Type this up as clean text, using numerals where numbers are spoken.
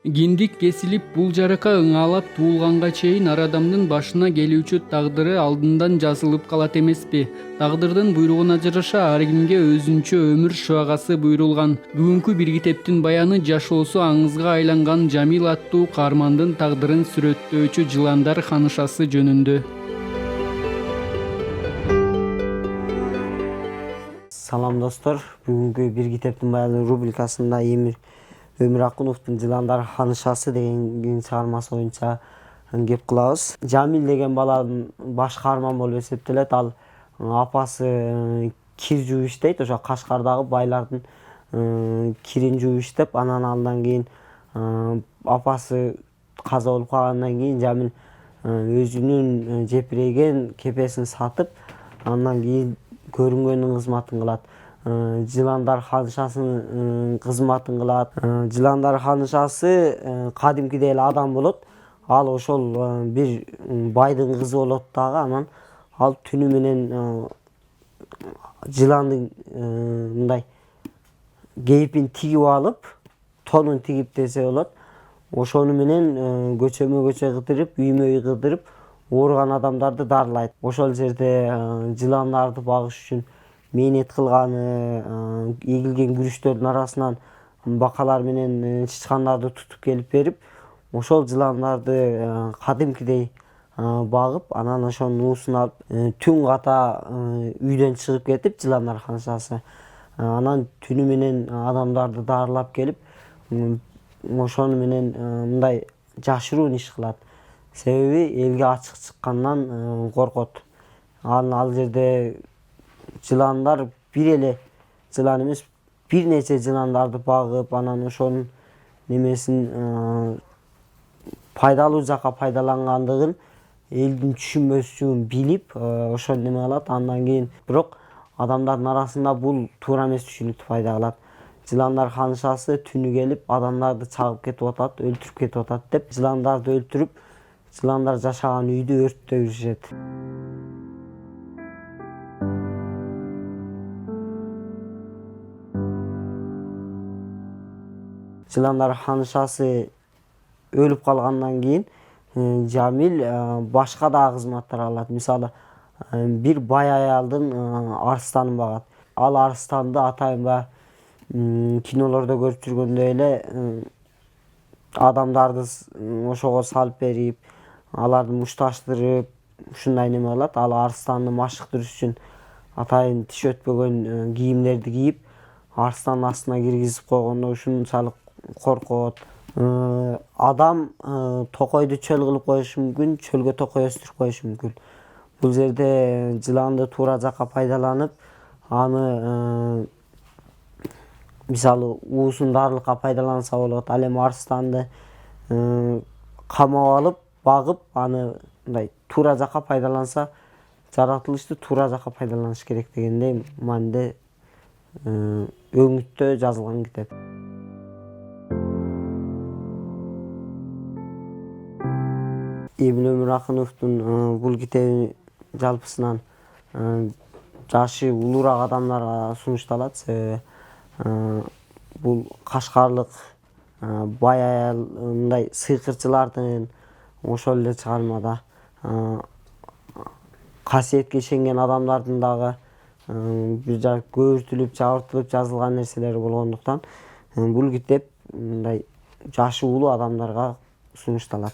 Киндик кесилип бул жарака ыңалап туулганга чейин ар адамдын башына келүүчү тагдыры алдындан жазылып калат эмеспи? Тагдырдын буйругуна жараша ар кимге өзүнчө өмүр шыбагасы буйрулган. Бүгүнкү бир китептин баяны жашоосу аңызга айланган Жамил аттуу каармандын тагдырын сүрөттөөчү жыландар ханышасы жөнүндө. Салам достор, бүгүнкү бир китептин баяны рубрикасында Өмүр Акуновдун Жыландар ханышасы деген чыгармасы боюнча кеп кылабыз. Жамил деген баланын баш каарман болуп эсептелет. Ал апасы кир жууп иштейт, ошо Кашкардагы байлардын кирин жууп иштеп, андан кийин апасы каза болуп калгандан кийин Жамил өзүнүн жепирейген кепесин сатып, андан кийин көрүнгөндүн кызматын кылат. Жыландар ханышасынын кызматын кылат. Жыландар ханышасы кадимкидей эле адам болот. Ал ошол бир байдын кызы болот дагы. Анан ал түнү менен жыландын мындай кейпин тигип алып, тонун тигип десе болот. Ошону менен көчөмө көчө кыдырып, үймө үй кыдырып, ооруган адамдарды дарылайт. Ошол жерде жыландарды багыш үчүн мээнет кылганы, эгилген күрүчтөрдүн арасынан бакалар менен чычкандарды тутуп келип берип, ошол жыландарды кадимкидей багып, анан ошонун уусун алып, түн ката үйдөн чыгып кетип, жыландар ханышасы. Анан түнү менен адамдарды дарылап келип, ошону менен мындай жашыруун иш кылат. Себеби элге ачык чыккандан коркот. Ал жерде жыландар бир эле жылан эмес, бир нече жыландарды багып, анан ошонун немесин пайдалуу жакка пайдалангандыгын элдин түшүнбөсүн билип, ошону неме кылат. Андан кийин бирок адамдардын арасында бул туура эмес түшүнүктү пайда кылат. Жыландар ханышасы түнү келип, адамдарды чагып кетип атат, өлтүрүп кетип атат деп, жыландарды өлтүрүп, жыландар жашаган үйдү өрттөп жүрүшөт. Жыландар ханышасы өлүп калгандан кийин Жамил башка дагы кызматтар алат. Мисалы, бир бай аялдын арстанын багат. Ал арстанды атайын баягы кинолордо көрүп жүргөндөй эле адамдарды ошого салып берип, аларды мушташтырып, ушундай неме кылат. Ал арстанды машыктырыш үчүн атайын тиш өтпөгөн кийимдерди кийип, арстандын астына киргизип койгондо ушунчалык коркот. Адам токойду чөл кылып коюшу мүмкүн, чөлгө токой өстүрүп коюшу мүмкүн. Бул жерде жыланды туура жакка пайдаланып, аны мисалы уусун дарылыкка пайдаланса болот. Ал эми арстанды камап алып, багып, аны мындай туура жакка пайдаланса, жаратылышты туура жакка пайдаланыш керек дегендей мааниде өңүттө жазылган китеп. Өмүр Акуновдун бул китеби жалпысынан жашы улуураак адамдарга сунушталат. Себеби бул кашкарлык бай аял, мындай сыйкырчылардын ошол эле чыгармада касиетке ишенген адамдардын дагы бир жак көбүртүлүп, жабыртылып жазылган нерселери болгондуктан бул китеп мындай жашы улуу адамдарга сунушталат.